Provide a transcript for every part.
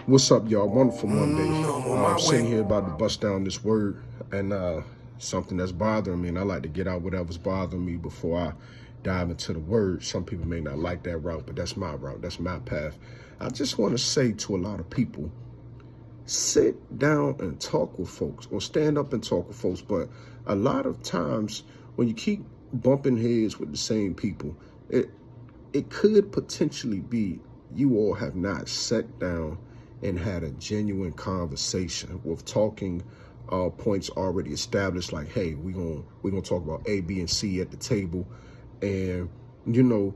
What's up, y'all? Wonderful Monday. I'm sitting here about to bust down this word and something that's bothering me, and I like to get out whatever's bothering me before I dive into the word. Some people may not like that route, but that's my route. That's my path. I just want to say to a lot of people, sit down and talk with folks, or stand up and talk with folks. But a lot of times when you keep bumping heads with the same people, it could potentially be you all have not sat down and had a genuine conversation with talking points already established, like, hey, we're gonna talk about A, B, and C at the table, and we're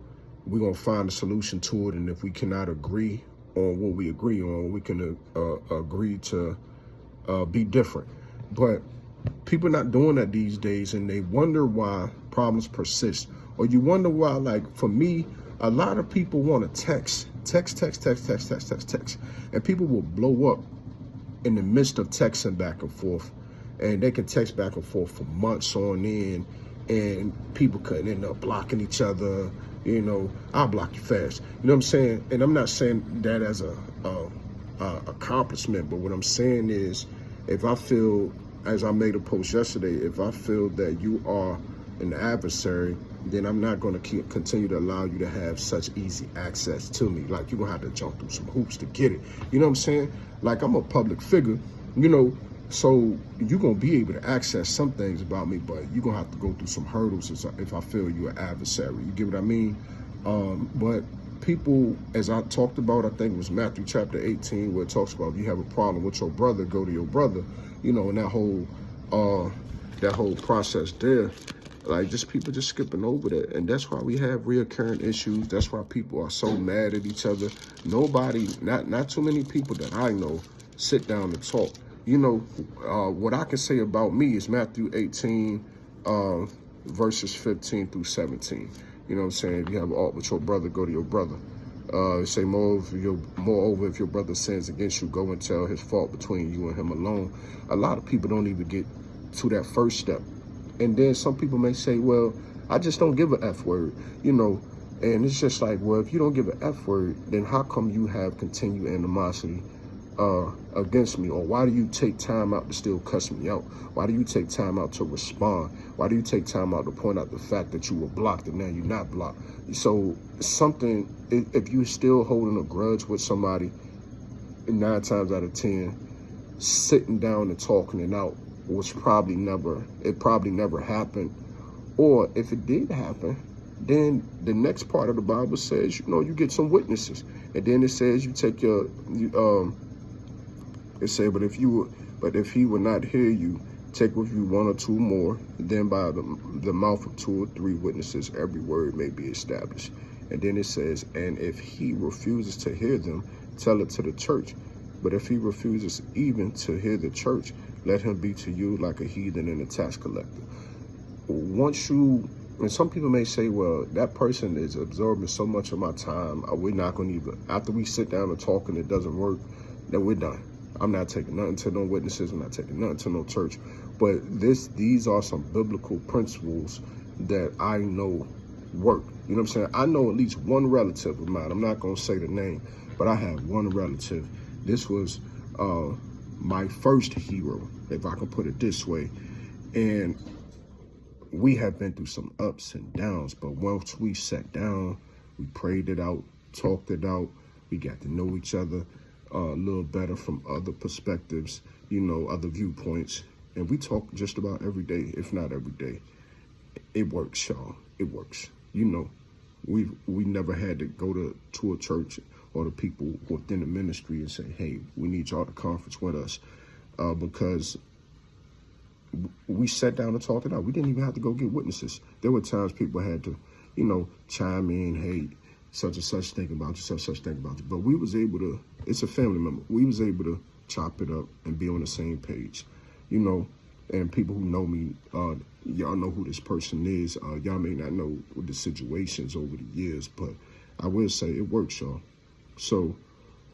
gonna find a solution to it. And if we cannot agree on what we agree on, we can agree to be different. But people are not doing that these days, and they wonder why problems persist. Or you wonder why, like for me, a lot of people want to text. And people will blow up in the midst of texting back and forth. And they can text back and forth for months on end. And people could end up blocking each other. I'll block you fast. You know what I'm saying? And I'm not saying that as a accomplishment, but what I'm saying is, if I feel, as I made a post yesterday, if I feel that you are an adversary, then I'm not going to continue to allow you to have such easy access to me. Like, you're going to have to jump through some hoops to get it. You know what I'm saying? Like, I'm a public figure, so you're going to be able to access some things about me, but you're going to have to go through some hurdles if I feel you're an adversary. You get what I mean? But people, as I talked about, I think it was Matthew chapter 18, where it talks about if you have a problem with your brother, go to your brother, and that whole process there. Like, just people just skipping over that. And that's why we have reoccurring issues. That's why people are so mad at each other. Nobody, not too many people that I know, sit down and talk. What I can say about me is Matthew 18, verses 15 through 17. You know what I'm saying? If you have an art with your brother, go to your brother. Say, moreover, if your brother sins against you, go and tell his fault between you and him alone. A lot of people don't even get to that first step. And then some people may say, well, I just don't give an F word, and it's just like, well, if you don't give an F word, then how come you have continued animosity against me? Or why do you take time out to still cuss me out? Why do you take time out to respond? Why do you take time out to point out the fact that you were blocked and now you're not blocked? So if you're still holding a grudge with somebody, 9 times out of 10, sitting down and talking it out probably never happened. Or if it did happen, then the next part of the Bible says, you get some witnesses. And then it says you take it say, but if he would not hear you, take with you 1 or 2 more, then by the mouth of 2 or 3 witnesses, every word may be established. And then it says, and if he refuses to hear them, tell it to the church. But if he refuses even to hear the church, let him be to you like a heathen and a tax collector. And some people may say, well, that person is absorbing so much of my time, we're not going to even, after we sit down and talk and it doesn't work, then we're done. I'm not taking nothing to no witnesses. I'm not taking nothing to no church. But these are some biblical principles that I know work. You know what I'm saying? I know at least one relative of mine. I'm not going to say the name, but I have one relative. This was my first hero, if I can put it this way. And we have been through some ups and downs, but once we sat down, we prayed it out, talked it out, we got to know each other a little better from other perspectives, other viewpoints. And we talk just about every day, if not every day. It works, y'all. It works. We never had to go to a church or the people within the ministry and say, hey, we need y'all to conference with us, because we sat down and talked it out. We didn't even have to go get witnesses. There were times people had to, chime in, hey, such and such think about you, such and such think about you. But we was able to, it's a family member, we was able to chop it up and be on the same page, and people who know me, y'all know who this person is. Y'all may not know the situations over the years, but I will say it works, y'all. So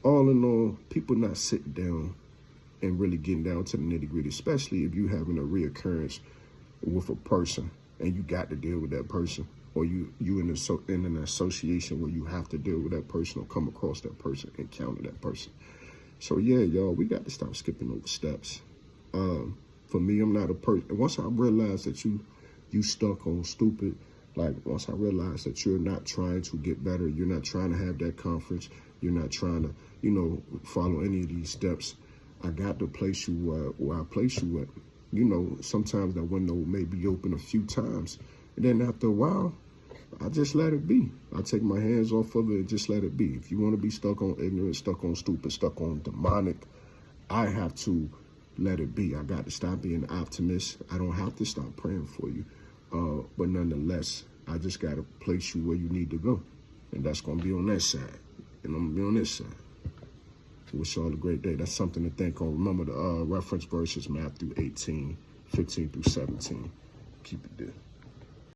all in all, people not sitting down and really getting down to the nitty gritty, especially if you having a reoccurrence with a person and you got to deal with that person, or you in an association where you have to deal with that person or come across that person, encounter that person. So yeah, y'all, we got to stop skipping over steps. For me, I'm not a person. Once I realize that you stuck on stupid, like once I realize that you're not trying to get better, you're not trying to have that conference, you're not trying to, follow any of these steps, I got to place you where I place you at. Sometimes that window may be open a few times, and then after a while, I just let it be. I take my hands off of it and just let it be. If you want to be stuck on ignorant, stuck on stupid, stuck on demonic, I have to let it be. I got to stop being an optimist. I don't have to stop praying for you. But nonetheless, I just got to place you where you need to go. And that's going to be on that side. And I'm going to be on this side. Wish you all a great day. That's something to think on. Remember the reference verse is Matthew 18, 15 through 17. Keep it there.